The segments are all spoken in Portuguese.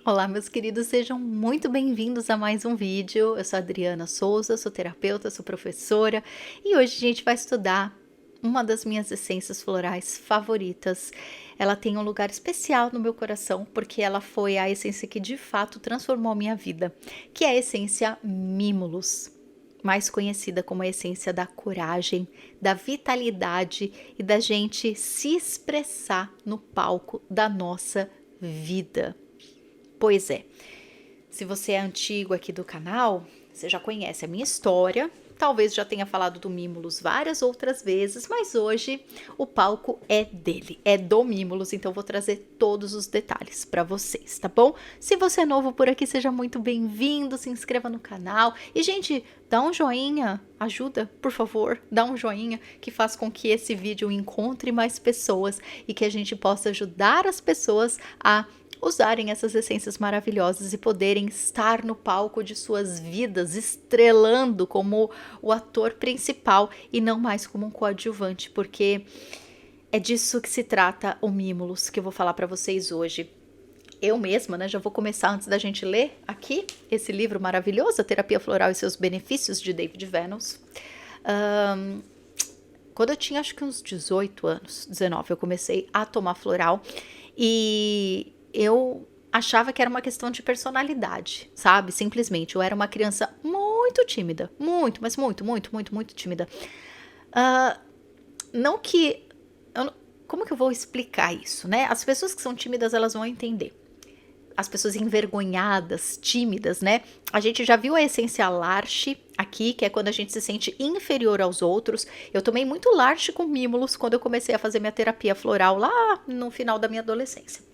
Olá, meus queridos, sejam muito bem-vindos a mais um vídeo. Eu sou a Adriana Souza, sou terapeuta, sou professora e hoje a gente vai estudar uma das minhas essências florais favoritas. Ela tem um lugar especial no meu coração porque ela foi a essência que de fato transformou a minha vida, que é a essência Mimulus, mais conhecida como a essência da coragem, da vitalidade e da gente se expressar no palco da nossa vida. Pois é, se você é antigo aqui do canal, você já conhece a minha história, talvez já tenha falado do Mimulus várias outras vezes, mas hoje o palco é dele, é do Mimulus, então vou trazer todos os detalhes para vocês, tá bom? Se você é novo por aqui, seja muito bem-vindo, se inscreva no canal e, gente, dá um joinha, ajuda, por favor, dá um joinha que faz com que esse vídeo encontre mais pessoas e que a gente possa ajudar as pessoas a usarem essas essências maravilhosas e poderem estar no palco de suas vidas, estrelando como o ator principal e não mais como um coadjuvante, porque é disso que se trata o Mimulus, que eu vou falar para vocês hoje. Eu mesma, né, já vou começar antes da gente ler aqui esse livro maravilhoso, A Terapia Floral e Seus Benefícios, de David Venos. Quando eu tinha acho que uns 18 anos, 19, eu comecei a tomar floral e eu achava que era uma questão de personalidade, sabe? Simplesmente, eu era uma criança muito tímida, mas muito tímida. Não que... como que eu vou explicar isso, né? As pessoas que são tímidas, elas vão entender. As pessoas envergonhadas, tímidas, né? A gente já viu a essência Larche aqui, que é quando a gente se sente inferior aos outros. Eu tomei muito Larche com Mimulus quando eu comecei a fazer minha terapia floral lá no final da minha adolescência.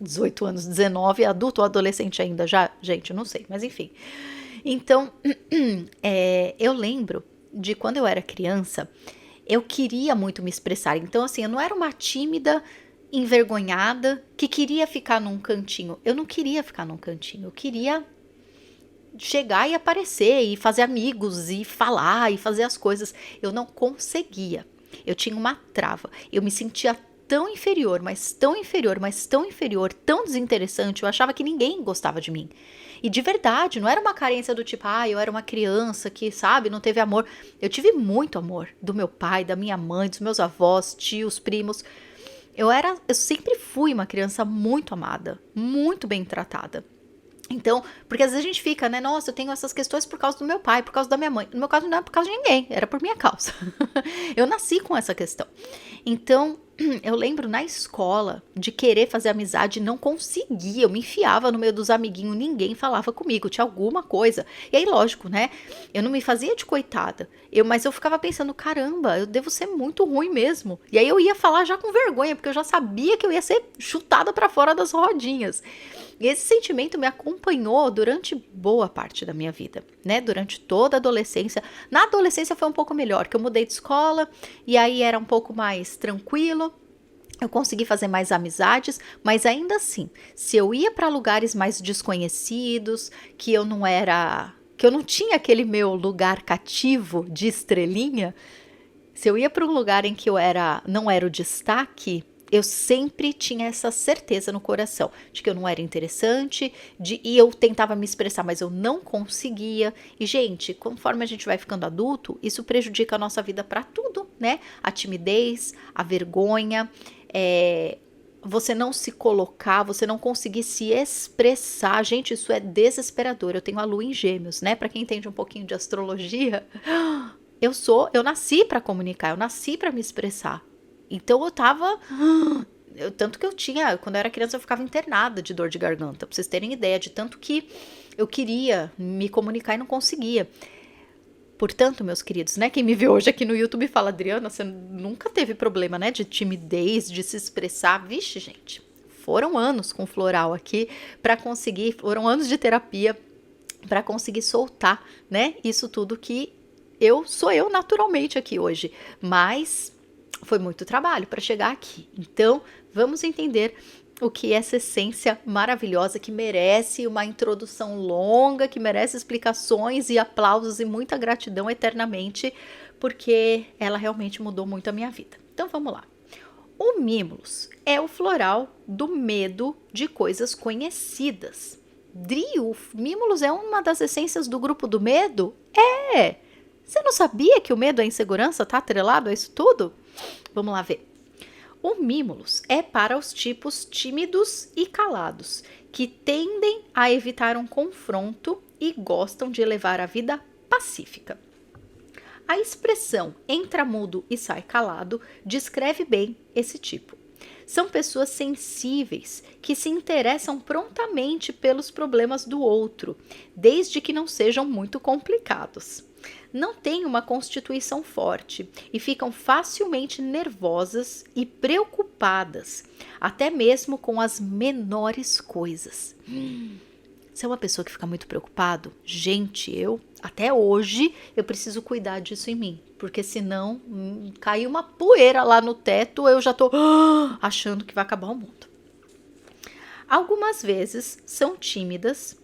18 anos, 19, adulto ou adolescente ainda já? Gente, não sei, mas enfim. Então, eu lembro de quando eu era criança, eu queria muito me expressar. Então, assim, eu não era uma tímida, envergonhada, que queria ficar num cantinho. Eu não queria ficar num cantinho, eu queria chegar e aparecer, e fazer amigos, e falar, e fazer as coisas. Eu não conseguia. Eu tinha uma trava. Eu me sentia tão inferior, tão desinteressante, eu achava que ninguém gostava de mim. E de verdade, não era uma carência do tipo, eu era uma criança que, sabe, não teve amor. Eu tive muito amor do meu pai, da minha mãe, dos meus avós, tios, primos. Eu sempre fui uma criança muito amada, muito bem tratada. Então, porque às vezes a gente fica, né? Nossa, eu tenho essas questões por causa do meu pai, por causa da minha mãe. No meu caso, não é por causa de ninguém, era por minha causa. Eu nasci com essa questão. Então, eu lembro na escola de querer fazer amizade e não conseguia. Eu me enfiava no meio dos amiguinhos, ninguém falava comigo, tinha alguma coisa. E aí, lógico, né? Eu não me fazia de coitada. Mas eu ficava pensando, caramba, eu devo ser muito ruim mesmo. E aí eu ia falar já com vergonha, porque eu já sabia que eu ia ser chutada para fora das rodinhas. E esse sentimento me acompanhou durante boa parte da minha vida, né? Durante toda a adolescência. Na adolescência foi um pouco melhor, que eu mudei de escola e aí era um pouco mais tranquilo. Eu consegui fazer mais amizades, mas ainda assim, se eu ia para lugares mais desconhecidos, que eu não tinha aquele meu lugar cativo de estrelinha, se eu ia para um lugar em que não era o destaque, eu sempre tinha essa certeza no coração de que eu não era interessante, e eu tentava me expressar, mas eu não conseguia. E, gente, conforme a gente vai ficando adulto, isso prejudica a nossa vida para tudo, né? A timidez, a vergonha, você não se colocar, você não conseguir se expressar. Gente, isso é desesperador. Eu tenho a lua em Gêmeos, né? Para quem entende um pouquinho de astrologia, eu nasci para comunicar, eu nasci para me expressar. Então tanto que quando eu era criança eu ficava internada de dor de garganta, pra vocês terem ideia de tanto que eu queria me comunicar e não conseguia. Portanto, meus queridos, né, quem me vê hoje aqui no YouTube fala, Adriana, você nunca teve problema, né, de timidez, de se expressar. Vixe, gente, foram anos com floral aqui foram anos de terapia para conseguir soltar, né, isso tudo que sou eu naturalmente aqui hoje, mas foi muito trabalho para chegar aqui. Então, vamos entender o que é essa essência maravilhosa que merece uma introdução longa, que merece explicações e aplausos e muita gratidão eternamente, porque ela realmente mudou muito a minha vida. Então, vamos lá. O Mimulus é o floral do medo de coisas conhecidas. Dri, o Mimulus é uma das essências do grupo do medo? É! Você não sabia que o medo e a insegurança está atrelado a isso tudo? Vamos lá ver. O Mimulus é para os tipos tímidos e calados, que tendem a evitar um confronto e gostam de levar a vida pacífica. A expressão entra mudo e sai calado descreve bem esse tipo. São pessoas sensíveis que se interessam prontamente pelos problemas do outro, desde que não sejam muito complicados. Não têm uma constituição forte e ficam facilmente nervosas e preocupadas, até mesmo com as menores coisas. Você é uma pessoa que fica muito preocupado? Gente, até hoje, eu preciso cuidar disso em mim. Porque senão, cair uma poeira lá no teto, eu já tô achando que vai acabar o mundo. Algumas vezes são tímidas,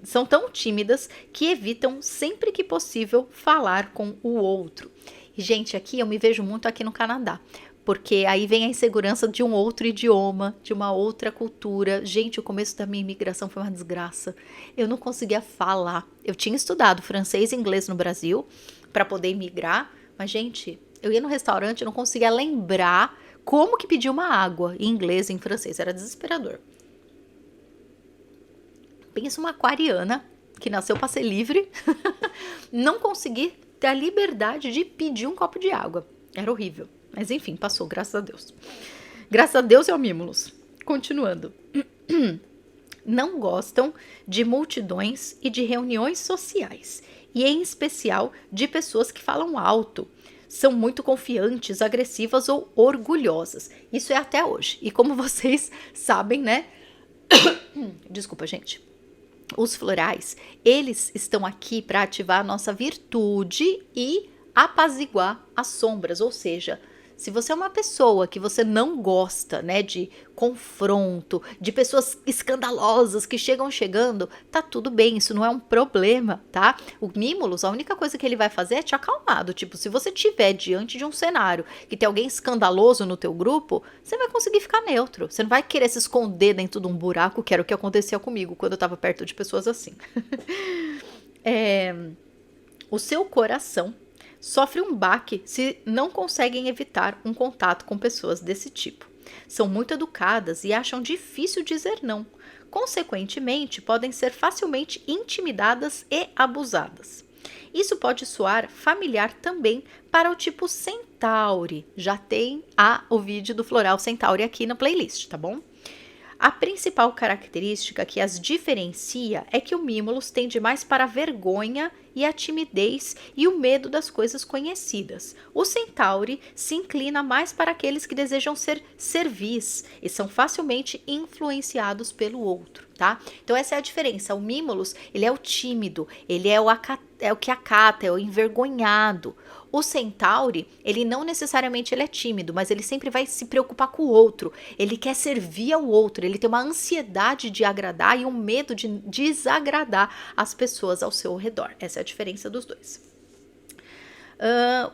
são tão tímidas que evitam sempre que possível falar com o outro. E, gente, aqui eu me vejo muito aqui no Canadá. Porque aí vem a insegurança de um outro idioma, de uma outra cultura. Gente, o começo da minha imigração foi uma desgraça. Eu não conseguia falar. Eu tinha estudado francês e inglês no Brasil para poder imigrar. Mas, gente, eu ia no restaurante e não conseguia lembrar como que pedir uma água em inglês e em francês. Era desesperador. Pensa uma aquariana que nasceu para ser livre. Não consegui ter a liberdade de pedir um copo de água. Era horrível. Mas enfim, passou, graças a Deus. Graças a Deus e ao Mimulus. Continuando. Não gostam de multidões e de reuniões sociais. E em especial de pessoas que falam alto. São muito confiantes, agressivas ou orgulhosas. Isso é até hoje. E como vocês sabem, né? Desculpa, gente. Os florais, eles estão aqui para ativar a nossa virtude e apaziguar as sombras, ou seja, se você é uma pessoa que você não gosta, né, de confronto, de pessoas escandalosas que chegando, tá tudo bem, isso não é um problema, tá? O Mimulus, a única coisa que ele vai fazer é te acalmar, do tipo, se você estiver diante de um cenário que tem alguém escandaloso no teu grupo, você vai conseguir ficar neutro, você não vai querer se esconder dentro de um buraco, que era o que acontecia comigo quando eu tava perto de pessoas assim. O seu coração sofre um baque se não conseguem evitar um contato com pessoas desse tipo. São muito educadas e acham difícil dizer não. Consequentemente, podem ser facilmente intimidadas e abusadas. Isso pode soar familiar também para o tipo Centauri. Já tem o vídeo do Floral Centauri aqui na playlist, tá bom? A principal característica que as diferencia é que o Mimulus tende mais para a vergonha e a timidez e o medo das coisas conhecidas. O Centauri se inclina mais para aqueles que desejam ser servis e são facilmente influenciados pelo outro, tá? Então essa é a diferença. O Mimulus, ele é o tímido, ele é o que acata, é o envergonhado. O Centauri, ele não necessariamente ele é tímido, mas ele sempre vai se preocupar com o outro. Ele quer servir ao outro, ele tem uma ansiedade de agradar e um medo de desagradar as pessoas ao seu redor. Essa é a diferença dos dois.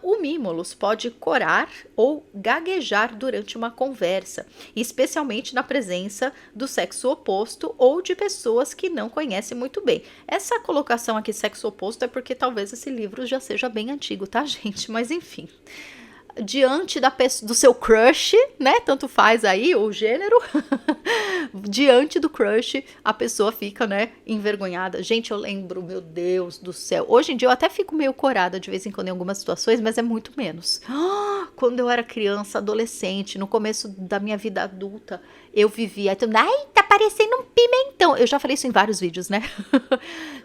O Mimulus pode corar ou gaguejar durante uma conversa, especialmente na presença do sexo oposto ou de pessoas que não conhecem muito bem. Essa colocação aqui, sexo oposto, é porque talvez esse livro já seja bem antigo, tá, gente? Mas enfim. Diante do seu crush, né? Tanto faz aí o gênero. Diante do crush, a pessoa fica, né, envergonhada. Gente, eu lembro, meu Deus do céu. Hoje em dia eu até fico meio corada de vez em quando em algumas situações, mas é muito menos. Quando eu era criança, adolescente, no começo da minha vida adulta, eu vivia, ai, tá parecendo um pimentão. Eu já falei isso em vários vídeos, né?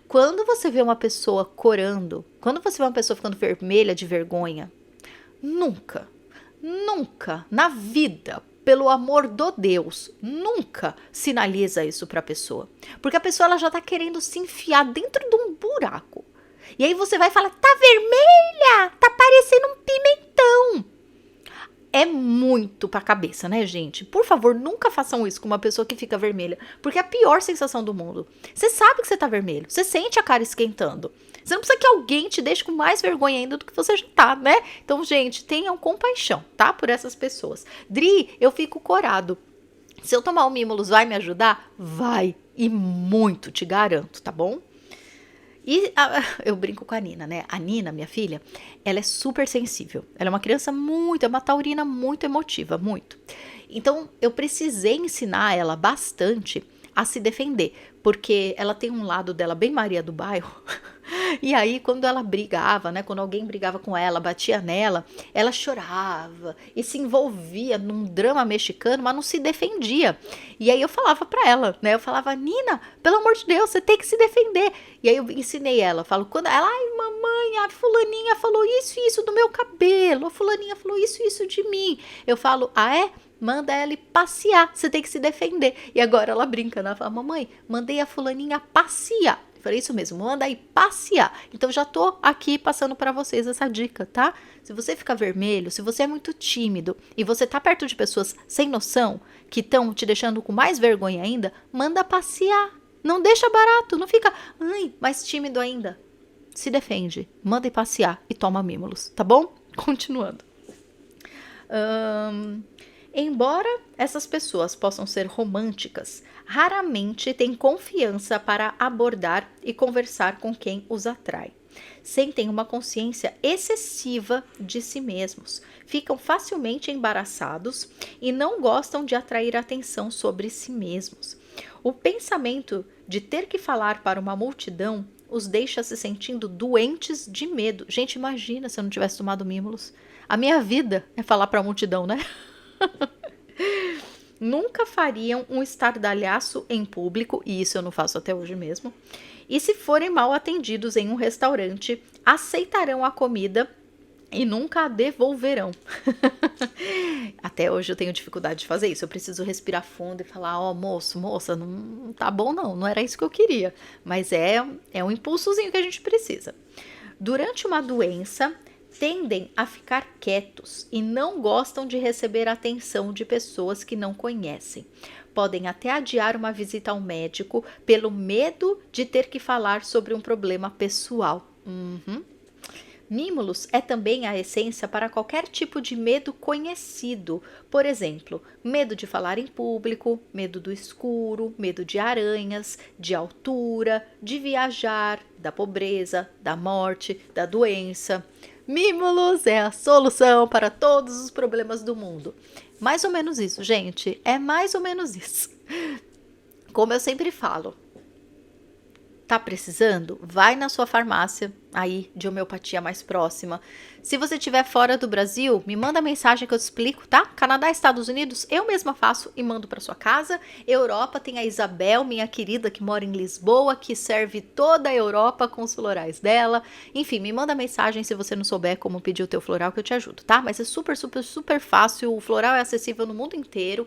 Quando você vê uma pessoa corando, quando você vê uma pessoa ficando vermelha de vergonha, nunca na vida, pelo amor do Deus, nunca sinaliza isso para a pessoa. Porque a pessoa ela já tá querendo se enfiar dentro de um buraco. E aí você vai falar, tá vermelha, tá parecendo um pimentão. é muito pra cabeça, né, gente? Por favor, nunca façam isso com uma pessoa que fica vermelha, porque é a pior sensação do mundo. Você sabe que você tá vermelho, você sente a cara esquentando. Você não precisa que alguém te deixe com mais vergonha ainda do que você já tá, né? Então, gente, tenham compaixão, tá? Por essas pessoas. Dri, eu fico corado. Se eu tomar o Mimulus, vai me ajudar? Vai. E muito, te garanto, tá bom? E eu brinco com a Nina, né? A Nina, minha filha, ela é super sensível. Ela é uma criança é uma taurina muito emotiva, muito. Então, eu precisei ensinar ela bastante a se defender, porque ela tem um lado dela bem Maria do bairro. E aí, quando ela brigava, né? Quando alguém brigava com ela, batia nela, ela chorava e se envolvia num drama mexicano, mas não se defendia. E aí eu falava pra ela, né? Eu falava, Nina, pelo amor de Deus, você tem que se defender. E aí eu ensinei ela, falo, quando ela, ai, mamãe, a fulaninha falou isso e isso do meu cabelo, a fulaninha falou isso e isso de mim. Eu falo, ah, é? Manda ela ir passear, você tem que se defender. E agora ela brinca, né? Ela fala, mamãe, mandei a fulaninha passear. Eu falei, isso mesmo, manda aí passear. Então já tô aqui passando para vocês essa dica, tá? Se você fica vermelho, se você é muito tímido e você tá perto de pessoas sem noção, que estão te deixando com mais vergonha ainda, manda passear. Não deixa barato, não fica, ai, mais tímido ainda. Se defende, manda ir passear e toma Mimulus, tá bom? Continuando. Embora essas pessoas possam ser românticas, raramente têm confiança para abordar e conversar com quem os atrai. Sentem uma consciência excessiva de si mesmos, ficam facilmente embaraçados e não gostam de atrair atenção sobre si mesmos. O pensamento de ter que falar para uma multidão os deixa se sentindo doentes de medo. Gente, imagina se eu não tivesse tomado Mimulus. A minha vida é falar para a multidão, né? Nunca fariam um estardalhaço em público, e isso eu não faço até hoje mesmo. E se forem mal atendidos em um restaurante, aceitarão a comida e nunca a devolverão. Até hoje eu tenho dificuldade de fazer isso. Eu preciso respirar fundo e falar, ó, moço, moça, não tá bom não era isso que eu queria. Mas é um impulsozinho que a gente precisa. Durante uma doença, tendem a ficar quietos e não gostam de receber atenção de pessoas que não conhecem. Podem até adiar uma visita ao médico pelo medo de ter que falar sobre um problema pessoal. Mimulus é também a essência para qualquer tipo de medo conhecido. Por exemplo, medo de falar em público, medo do escuro, medo de aranhas, de altura, de viajar, da pobreza, da morte, da doença. Mimulus é a solução para todos os problemas do mundo. Mais ou menos isso, gente. É mais ou menos isso. Como eu sempre falo, tá precisando? Vai na sua farmácia aí de homeopatia mais próxima. Se você estiver fora do Brasil, me manda mensagem que eu te explico, tá? Canadá, Estados Unidos, eu mesma faço e mando para sua casa. Europa tem a Isabel, minha querida, que mora em Lisboa, que serve toda a Europa com os florais dela. Enfim, me manda mensagem se você não souber como pedir o teu floral que eu te ajudo, tá? Mas é super, super, super fácil. O floral é acessível no mundo inteiro.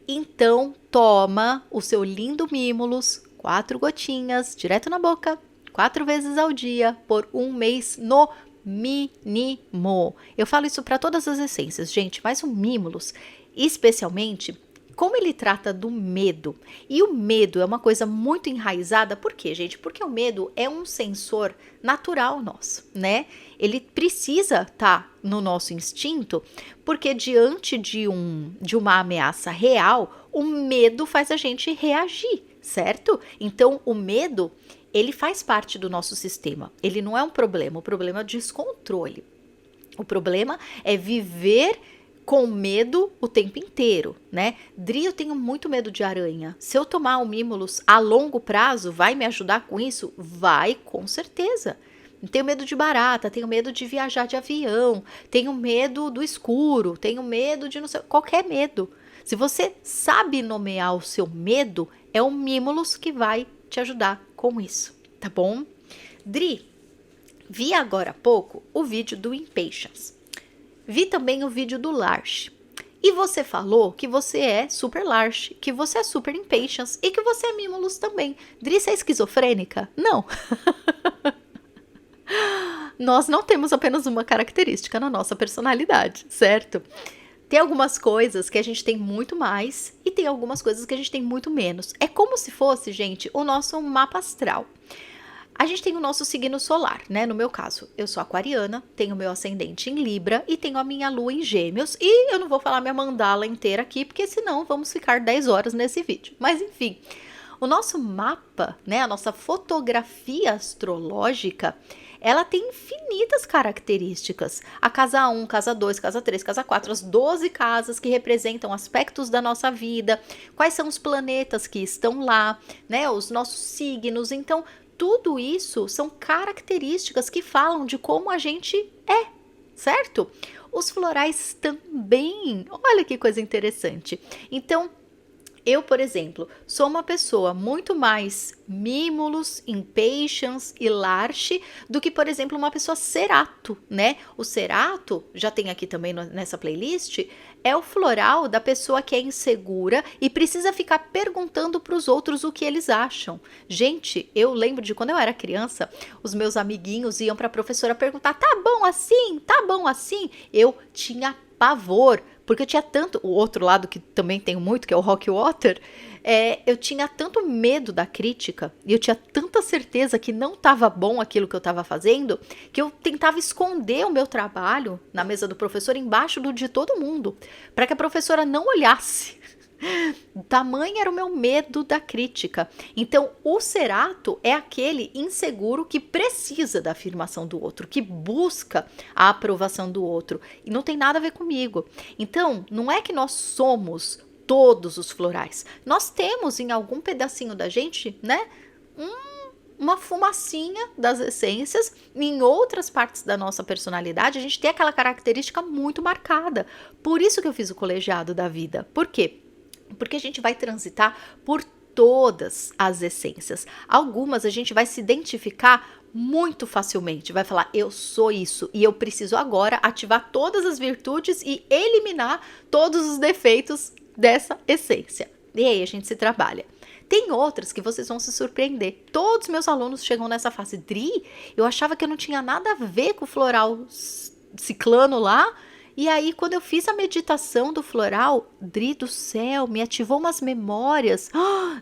Então, toma o seu lindo Mimulus, 4 gotinhas, direto na boca, 4 vezes ao dia, por 1 mês no mínimo. Eu falo isso para todas as essências, gente, mas o Mimulus, especialmente, como ele trata do medo. E o medo é uma coisa muito enraizada, por quê, gente? Porque o medo é um sensor natural nosso, né? Ele precisa estar no nosso instinto, porque diante de uma ameaça real, o medo faz a gente reagir, certo? Então, o medo, ele faz parte do nosso sistema. Ele não é um problema, o problema é o descontrole. O problema é viver com medo o tempo inteiro, né? Dri, eu tenho muito medo de aranha. Se eu tomar o Mimulus a longo prazo, vai me ajudar com isso? Vai, com certeza. Tenho medo de barata, tenho medo de viajar de avião, tenho medo do escuro, tenho medo de não sei, qualquer medo. Se você sabe nomear o seu medo, é o Mimulus que vai te ajudar com isso, tá bom? Dri, vi agora há pouco o vídeo do Impatience. Vi também o vídeo do Large. E você falou que você é super Large, que você é super Impatience e que você é Mimulus também. Dri, você é esquizofrênica? Não. Nós não temos apenas uma característica na nossa personalidade, certo? Tem algumas coisas que a gente tem muito mais e tem algumas coisas que a gente tem muito menos. É como se fosse, gente, o nosso mapa astral. A gente tem o nosso signo solar, né? No meu caso, eu sou aquariana, tenho meu ascendente em Libra e tenho a minha lua em Gêmeos. E eu não vou falar minha mandala inteira aqui, porque senão vamos ficar 10 horas nesse vídeo. Mas enfim, o nosso mapa, né? A nossa fotografia astrológica, ela tem infinitas características. A casa 1, casa 2, casa 3, casa 4, as 12 casas que representam aspectos da nossa vida, quais são os planetas que estão lá, né? Os nossos signos. Então, tudo isso são características que falam de como a gente é, certo? Os florais também. Olha que coisa interessante. Então, eu, por exemplo, sou uma pessoa muito mais Mimulus, Impatiens e Larche do que, por exemplo, uma pessoa Cerato, né? O Cerato, já tem aqui também nessa playlist, é o floral da pessoa que é insegura e precisa ficar perguntando para os outros o que eles acham. Gente, eu lembro de quando eu era criança, os meus amiguinhos iam para a professora perguntar: tá bom assim? Tá bom assim? Eu tinha pavor, porque eu tinha tanto, o outro lado que também tenho muito, que é o Rock Water, eu tinha tanto medo da crítica, e eu tinha tanta certeza que não estava bom aquilo que eu estava fazendo, que eu tentava esconder o meu trabalho na mesa do professor embaixo do de todo mundo, para que a professora não olhasse. Tamanho era o meu medo da crítica. Então, o Cerato é aquele inseguro que precisa da afirmação do outro, que busca a aprovação do outro. E não tem nada a ver comigo. Então, não é que nós somos todos os florais. Nós temos em algum pedacinho da gente, né, uma fumacinha das essências. Em outras partes da nossa personalidade, a gente tem aquela característica muito marcada. Por isso que eu fiz o colegiado da vida. Por quê? Porque a gente vai transitar por todas as essências. Algumas a gente vai se identificar muito facilmente, vai falar: eu sou isso e eu preciso agora ativar todas as virtudes e eliminar todos os defeitos dessa essência. E aí a gente se trabalha. Tem outras que vocês vão se surpreender. Todos meus alunos chegam nessa fase. Dri, eu achava que eu não tinha nada a ver com o floral ciclano lá. E aí, quando eu fiz a meditação do floral, Dri do céu, me ativou umas memórias.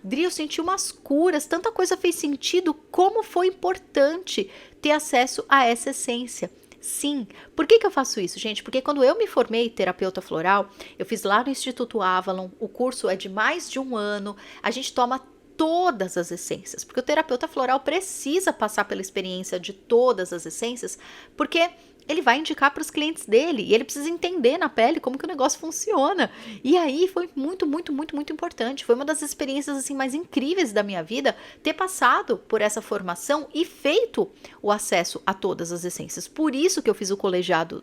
Dri, eu senti umas curas, tanta coisa fez sentido. Como foi importante ter acesso a essa essência. Sim, por que eu faço isso, gente? Porque quando eu me formei terapeuta floral, eu fiz lá no Instituto Avalon, o curso é de mais de 1 ano, a gente toma todas as essências, porque o terapeuta floral precisa passar pela experiência de todas as essências, porque ele vai indicar para os clientes dele e ele precisa entender na pele como que o negócio funciona. E aí foi muito, muito, muito, muito importante. Foi uma das experiências assim mais incríveis da minha vida ter passado por essa formação e feito o acesso a todas as essências. Por isso que eu fiz o colegiado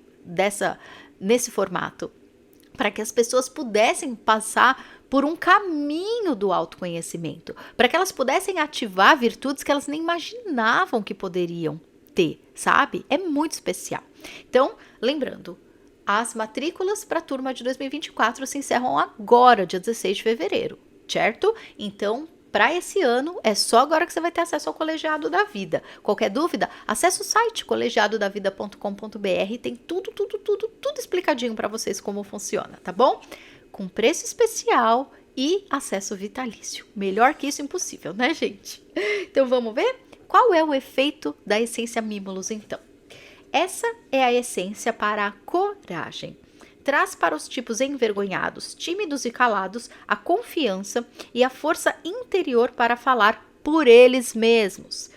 nesse formato, para que as pessoas pudessem passar por um caminho do autoconhecimento, para que elas pudessem ativar virtudes que elas nem imaginavam que poderiam ter, sabe? É muito especial. Então, lembrando, as matrículas para a turma de 2024 se encerram agora, dia 16 de fevereiro, certo? Então, para esse ano, é só agora que você vai ter acesso ao Colegiado da Vida. Qualquer dúvida, acesse o site colegiadodavida.com.br, tem tudo explicadinho para vocês como funciona, tá bom? Com preço especial e acesso vitalício. Melhor que isso, impossível, né, gente? Então, vamos ver? Qual é o efeito da essência Mimulus, então? Essa é a essência para a coragem. Traz para os tipos envergonhados, tímidos e calados a confiança e a força interior para falar por eles mesmos.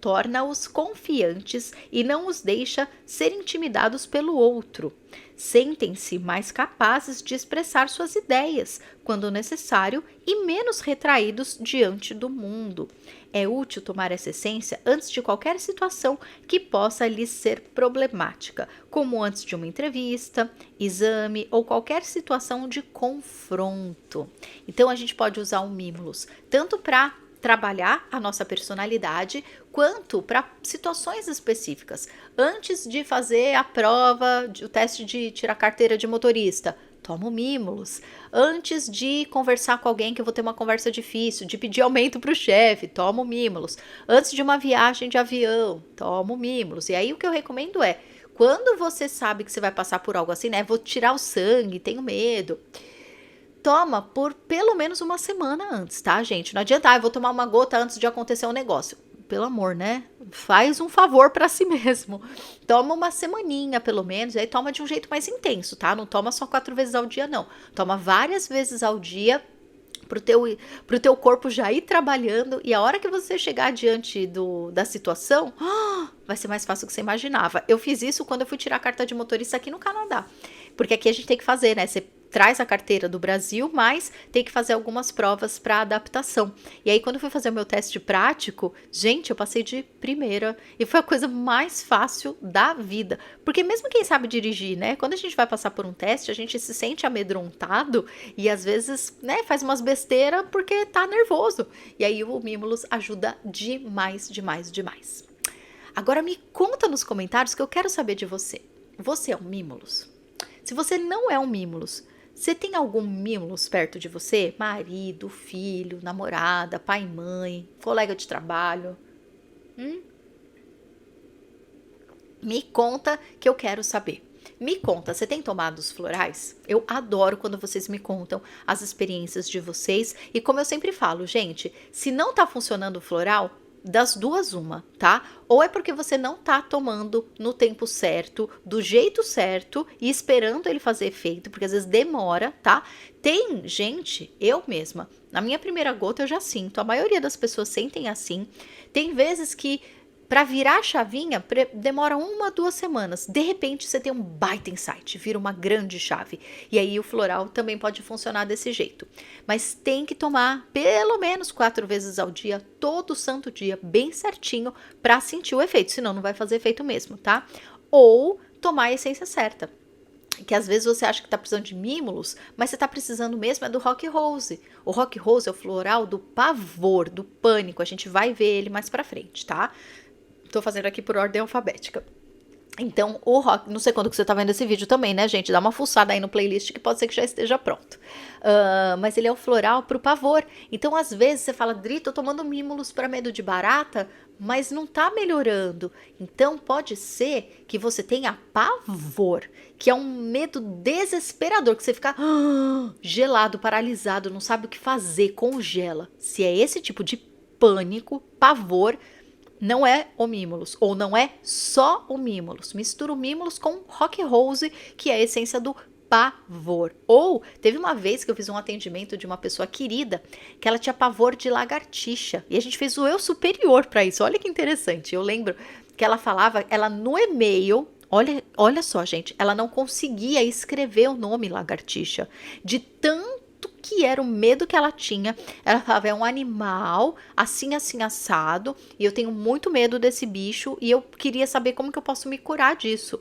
Torna-os confiantes e não os deixa ser intimidados pelo outro. Sentem-se mais capazes de expressar suas ideias, quando necessário, e menos retraídos diante do mundo. É útil tomar essa essência antes de qualquer situação que possa lhes ser problemática, como antes de uma entrevista, exame ou qualquer situação de confronto. Então a gente pode usar o Mimulus tanto para trabalhar a nossa personalidade, quanto para situações específicas. Antes de fazer a prova, o teste de tirar carteira de motorista, toma o Mimulus. Antes de conversar com alguém que eu vou ter uma conversa difícil, de pedir aumento para o chefe, toma o Mimulus. Antes de uma viagem de avião, toma o Mimulus. E aí o que eu recomendo é, quando você sabe que você vai passar por algo assim, né? Vou tirar o sangue, tenho medo. Toma por pelo menos uma semana antes, tá, gente? Não adianta, eu vou tomar uma gota antes de acontecer um negócio. Pelo amor, né? Faz um favor pra si mesmo. Toma uma semaninha, pelo menos, e aí toma de um jeito mais intenso, tá? Não toma só 4 vezes ao dia, não. Toma várias vezes ao dia pro teu corpo já ir trabalhando, e a hora que você chegar diante da situação, vai ser mais fácil do que você imaginava. Eu fiz isso quando eu fui tirar a carta de motorista aqui no Canadá, porque aqui a gente tem que fazer, né? Você traz a carteira do Brasil, mas tem que fazer algumas provas para adaptação. E aí, quando eu fui fazer o meu teste prático, gente, eu passei de primeira e foi a coisa mais fácil da vida. Porque mesmo quem sabe dirigir, né? Quando a gente vai passar por um teste, a gente se sente amedrontado e às vezes, né, faz umas besteiras porque tá nervoso. E aí o Mimulus ajuda demais, demais, demais. Agora me conta nos comentários que eu quero saber de você. Você é um Mimulus? Se você não é um Mimulus, você tem algum Mimulus perto de você? Marido, filho, namorada, pai, mãe, colega de trabalho? Me conta que eu quero saber. Me conta, você tem tomado os florais? Eu adoro quando vocês me contam as experiências de vocês. E como eu sempre falo, gente, se não tá funcionando o floral, das duas uma, tá? Ou é porque você não tá tomando no tempo certo, do jeito certo e esperando ele fazer efeito, porque às vezes demora, tá? Tem gente, eu mesma, na minha primeira gota eu já sinto, a maioria das pessoas sentem assim. Tem vezes que para virar a chavinha demora 1, 2 semanas. De repente você tem um baita insight, vira uma grande chave. E aí o floral também pode funcionar desse jeito. Mas tem que tomar pelo menos 4 vezes ao dia, todo santo dia, bem certinho, para sentir o efeito. Senão não vai fazer efeito mesmo, tá? Ou tomar a essência certa. Que às vezes você acha que tá precisando de Mimulus, mas você tá precisando mesmo é do Rock Rose. O Rock Rose é o floral do pavor, do pânico. A gente vai ver ele mais pra frente, tá? Tô fazendo aqui por ordem alfabética. Então, o rock, não sei quando que você tá vendo esse vídeo também, né, gente? Dá uma fuçada aí no playlist que pode ser que já esteja pronto. Mas ele é o floral pro pavor. Então, às vezes, você fala, Dri, tô tomando Mimulus para medo de barata, mas não tá melhorando. Então, pode ser que você tenha pavor, que é um medo desesperador, que você fica gelado, paralisado, não sabe o que fazer, congela. Se é esse tipo de pânico, pavor, não é o Mimulus, ou não é só o Mimulus. Mistura o Mimulus com Rock Rose, que é a essência do pavor. Ou, teve uma vez que eu fiz um atendimento de uma pessoa querida, que ela tinha pavor de lagartixa. E a gente fez o eu superior para isso. Olha que interessante. Eu lembro que ela falava, ela no e-mail, olha só, gente, ela não conseguia escrever o nome lagartixa. De tanto que era o medo que ela tinha. Ela falava, é um animal assim, assim, assado, e eu tenho muito medo desse bicho, e eu queria saber como que eu posso me curar disso.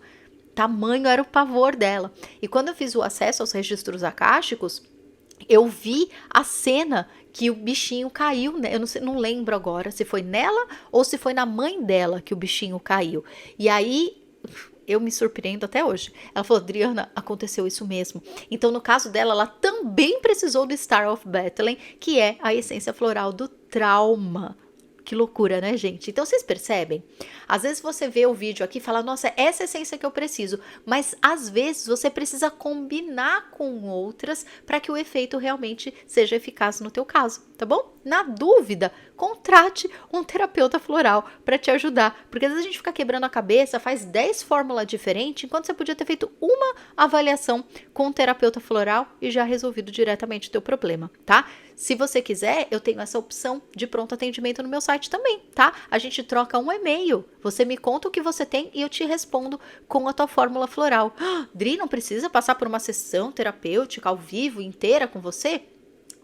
Tamanho era o pavor dela. E quando eu fiz o acesso aos registros akáshicos, eu vi a cena que o bichinho caiu, né? Eu não lembro agora se foi nela ou se foi na mãe dela que o bichinho caiu. E aí eu me surpreendo até hoje. Ela falou, Adriana, aconteceu isso mesmo. Então, no caso dela, ela também precisou do Star of Bethlehem, que é a essência floral do trauma. Que loucura, né, gente? Então, vocês percebem? Às vezes você vê o vídeo aqui e fala, nossa, essa essência que eu preciso. Mas, às vezes, você precisa combinar com outras para que o efeito realmente seja eficaz no teu caso, tá bom? Na dúvida, contrate um terapeuta floral para te ajudar. Porque, às vezes, a gente fica quebrando a cabeça, faz 10 fórmulas diferentes, enquanto você podia ter feito uma avaliação com um terapeuta floral e já resolvido diretamente o teu problema, tá? Se você quiser, eu tenho essa opção de pronto atendimento no meu site também, tá? A gente troca um e-mail, você me conta o que você tem e eu te respondo com a tua fórmula floral. Dri, não precisa passar por uma sessão terapêutica ao vivo inteira com você?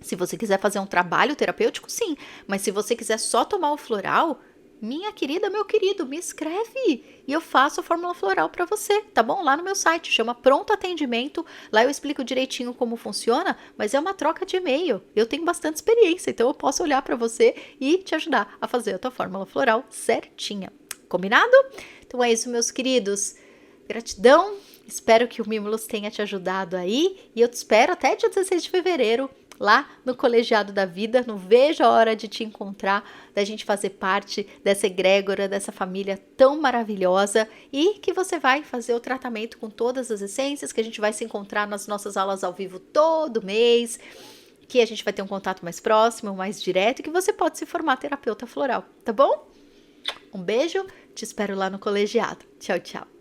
Se você quiser fazer um trabalho terapêutico, sim. Mas se você quiser só tomar o floral, minha querida, meu querido, me escreve e eu faço a fórmula floral para você, tá bom? Lá no meu site, chama Pronto Atendimento. Lá eu explico direitinho como funciona, mas é uma troca de e-mail. Eu tenho bastante experiência, então eu posso olhar para você e te ajudar a fazer a tua fórmula floral certinha. Combinado? Então é isso, meus queridos. Gratidão. Espero que o Mimulus tenha te ajudado aí e eu te espero até dia 16 de fevereiro lá no Colegiado da Vida. Não vejo a hora de te encontrar, da gente fazer parte dessa egrégora, dessa família tão maravilhosa, e que você vai fazer o tratamento com todas as essências, que a gente vai se encontrar nas nossas aulas ao vivo todo mês, que a gente vai ter um contato mais próximo, mais direto, e que você pode se formar terapeuta floral, tá bom? Um beijo, te espero lá no Colegiado. Tchau, tchau.